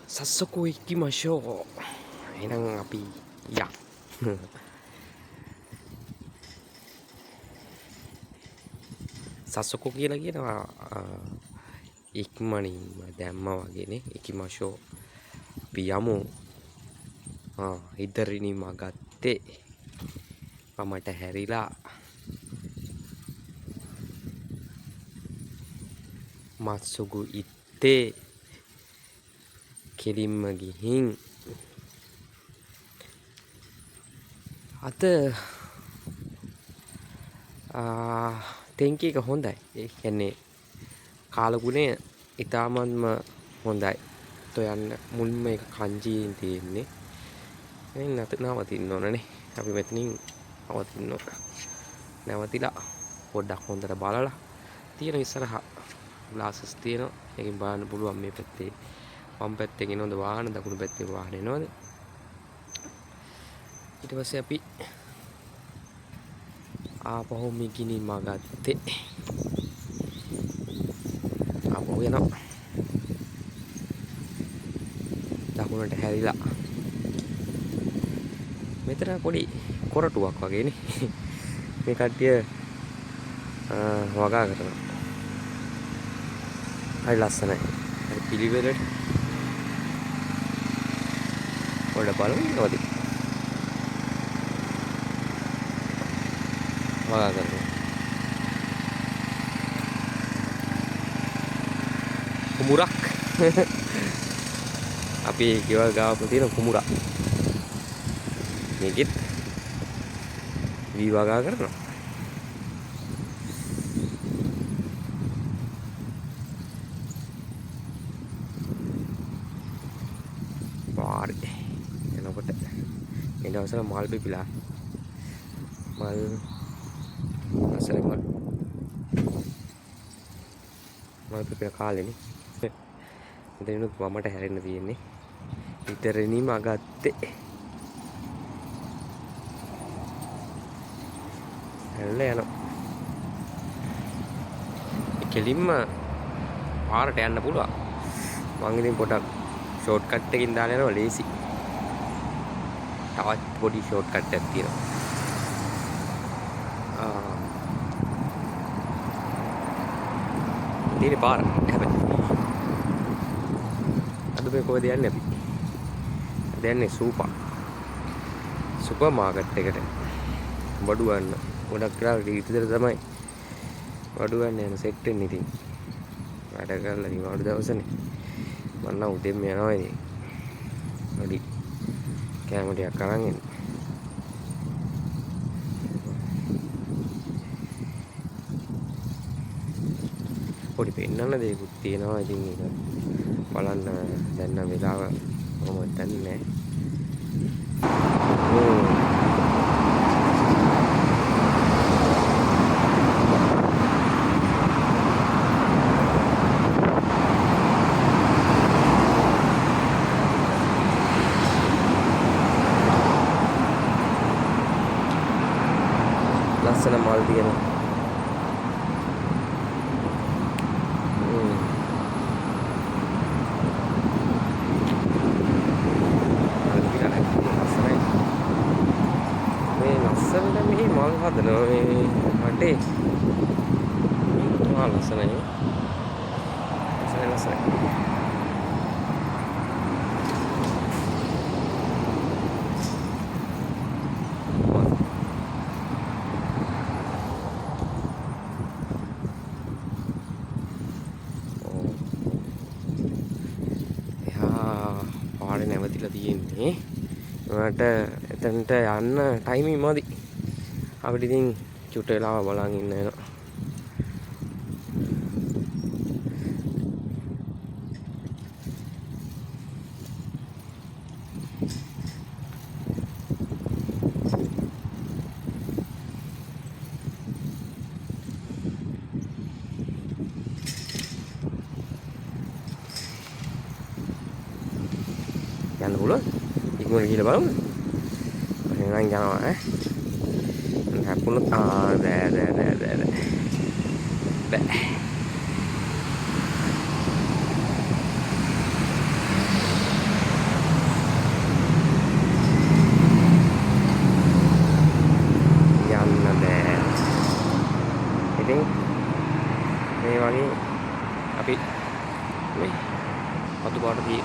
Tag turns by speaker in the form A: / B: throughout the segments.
A: 早速行きましょう。එහෙනම් අපි යා. සස්සකෝ කියලා කියනවා ඉක්මනින්ම දැම්ම වගේනේ ඉකිමෂෝ අපි යමු. ඉදරිනිම ගත්තේ මමට හැරිලා මත්සුගු ඉත්තේ කෙලින්ම ගිහින් අත තෙන්කි එක හොඳයි. ඒ කියන්නේ කාලගුණය ඉතාමත්ම හොඳයි. તો යන්න මුල්ම එක කංජීන් තියෙන්නේ. එහෙනම් නවතින්න ඕනනේ. අපි මෙතනින් නවතින්න ඕන. නැවතිලා පොඩ්ඩක් හොඳට බලලා තියෙන ඉස්සරහා ග්ලාසස් තියෙනවා. ඒකෙන් බලන්න පුළුවන් මේ පැත්තේ වම් පැත්තේ එනවද වාහන දකුණු පැත්තේ වාහන එනවද. ඊට පස්සේ අපි ආපහු මිගිනි මගත්තේ ආපහු යනවා දකුණට හැරිලා මෙතන පොඩි කොරටුවක් වගේනේ මේ කට්ටිය වගා කරනවා. හරි ලස්සනයි. හරි පිළිවෙලට පොඩ බලමු නෝදි වගා කරනවා. කුමුරක් අපි ගෙවල් ගාවක තියෙන කුමුරක් මේකෙත් වී වගා කරනවා. පාරි එනකොට මේ දවස්වල මල් පිපිලා මල් අසල මල් පිපින කාලෙනේ. එතනිනුත් වමට හැරෙන්න තියෙන්නේ. ඉතරෙනිම අගත්තේ හැල්ල යනවා. කෙලින්ම පාරට යන්න පුළුවන්. මං ඉතින් පොඩක් ෂෝට් කට් එකකින් දාලා යනවා ලේසි. තවත් පොඩි ෂෝට් කට් එකක් තියෙනවා. තියෙන පාර හැබැයි අද මේ කොහෙද යන්නේ අපි? අද යන්නේ සුපර් මාකට් එකට බඩු ගන්න. ගොඩක් වෙලාවට ඉතින් තමයි බඩු ගන්න යන සෙට් වෙන්නේ. ඉතින් වැඩ කරලා නිවාඩු දවසනේ මම නම් උදේම යනවා. ඉතින් වැඩි කැම ටිකක් අරන් එන්න. පොඩි පෙන්නන්න දෙයක්ත් තියෙනවා. ඉතින් ඒක බලන්න දැන් නම් වෙලාව කොහොමද දන්නේ නැහැ. ලස්සන මල් තියෙනවා. ලස්සනට මෙහි මල් හදනවා මේ වටේ. ලස්සනයි. ලස්සනයි. පාරේ නැවතිලා තියෙන්නේ. ඒකට එතනට යන්න ටයිමින් මදි. අපිට ඉතින් චුට්ට වෙලාව බලන් ඉන්න වෙනවා. යන්න පුළුවන්. ඉක්මනට ගිහලා බලමු. එහෙනම් යනවා ඈ. හැප්පුණොත් බෑ. මේ අතු පාට දී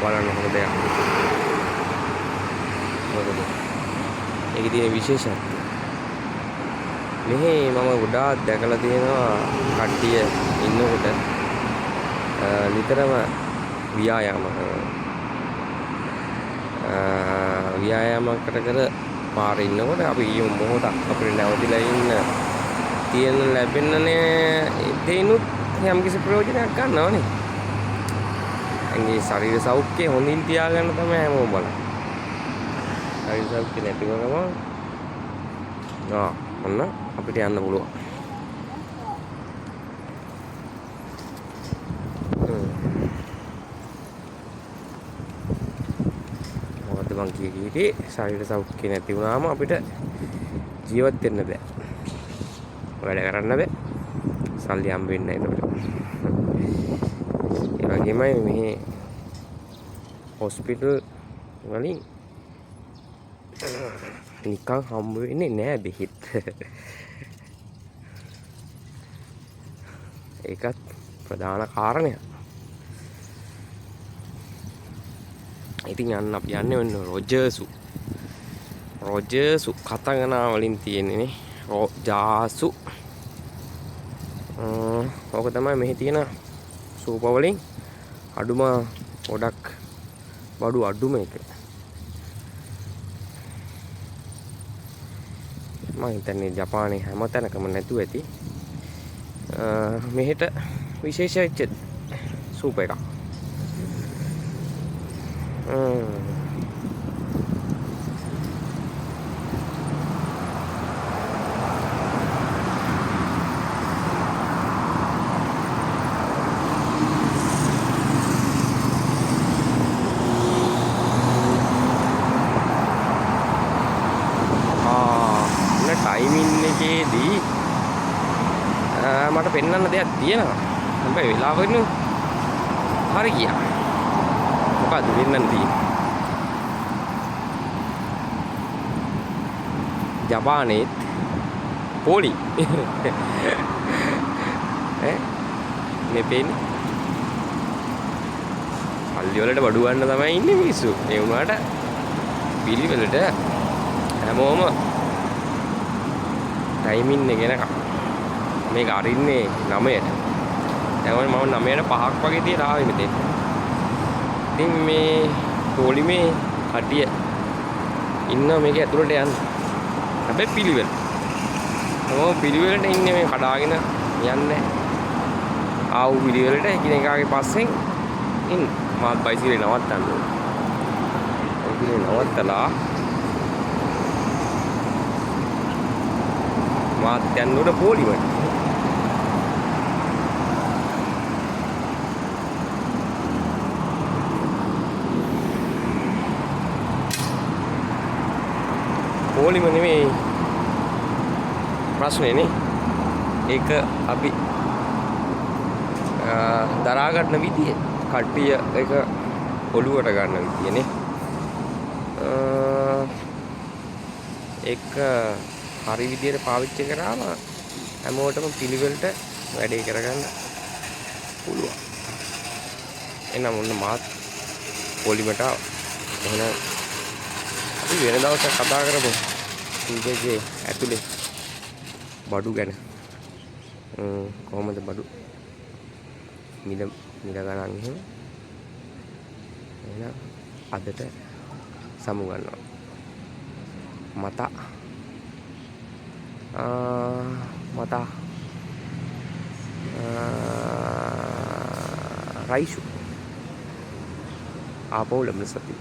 A: බලන්න හොඳ දෙයක්. මොකද ඒකේ තියෙන විශේෂත්වය. මෙහි මම ගොඩාක් දැකලා තියෙනවා කට්ටිය ඉන්නකොට නිතරම ව්‍යායාම කර පාරේ ඉන්නකොට අපි ඊ මොහොතක් අපිට නැවතිලා ඉන්න තියෙන ලැබෙන්නනේ දෙනුත් යම්කිසි ප්‍රයෝජනයක් ගන්නවනේ. ඇඟේ ශරීර සෞඛ්‍යය හොඳින් තියාගන්න තමයි හැමෝම බලන්නේ. ශරීර සෞඛ්‍ය නැතිව ගමන් ඔන්න අපිට යන්න පුළුවන්. මොකද මං කියේ ශරීර සෞඛ්‍ය නැති වුණාම අපිට ජීවත් වෙන්න බෑ. වැඩ කරන්න බෑ. සල්ලි හම්බ වෙන්නේ නැහැ ඒකට. ඒ වගේමයි මෙහි හොස්පිටල් වලින් නිකන් හම්බ වෙන්නේ නෑ බෙහෙත්. ඒකත් ප්‍රධාන කාරණයක්. ඉතින් යන්න අපි යන්නේ ඔන්න රොජර්සු කතගනා වලින් තියෙන්නේ රොජාසු. ඕක තමයි මෙහි තියෙන සූප වලින් අඩුම ගොඩක් බඩු අඩුම එක. මම හිතන්නේ ජපානයේ හැම තැනකම නැතුව ඇති. මෙහෙට විශේෂ වෙච්ච සූප එකක්. ටයිමින් එකේදී මට පෙන්වන්න දෙයක් තියෙනවා. හැබැයි වෙලාවෙන්න හරි ගියා. මොකද වෙන්නන් තියෙන්නේ? ජපානයේ පොලි මේ පේන්නේ පල්ලි වලට බඩු ගන්න තමයි ඉන්නේ මිනිස්සු. ඒ වුණාට පිළිවෙලට හැමෝම ටයිමින් එක එනකම් මේක අරින්නේ 9ට. දැන් මම 9ට 5ක් වගේ තියලා ආවේ මෙතෙන්. ඉතින් මේ පොලිමේ කට්ටිය ඉන්න මේක ඇතුළට යන්න. හැබැයි පිළිවෙල. මොකෝ පිළිවෙලට ඉන්නේ මේ කඩාගෙන යන්නේ. ආවු පිළිවෙලට එකිනෙකාගේ පස්සෙන් ඉන්න. මාත් බයිසිකලේ නවත්තන්න ඕනේ. බයිසිකලේ නවත්තලා මාත් යන්න උඩ පොලිමට. පොලිම නෙමෙයි ප්‍රශ්නේ නේ. ඒක අපි දරා ගන්න විදිය කට්ටිය ඒක ඔළුවට ගන්න විදියනේ. ඒක හරි විදියට පාවිච්චි කරාම හැමෝටම පිළිවෙලට වැඩේ කරගන්න පුළුවන්. එනම් ඔන්න මාත් පොලිමට එහෙනම් අපි වෙන දවසක් කතා කරමු. ඉන්ජෙගේ ඇතුලේ බඩු ගැන. කොහොමද බඩු මිල ගණන් එහෙම. එහෙනම් අදට සමු ගන්නවා. mata raisu apa ulam lesati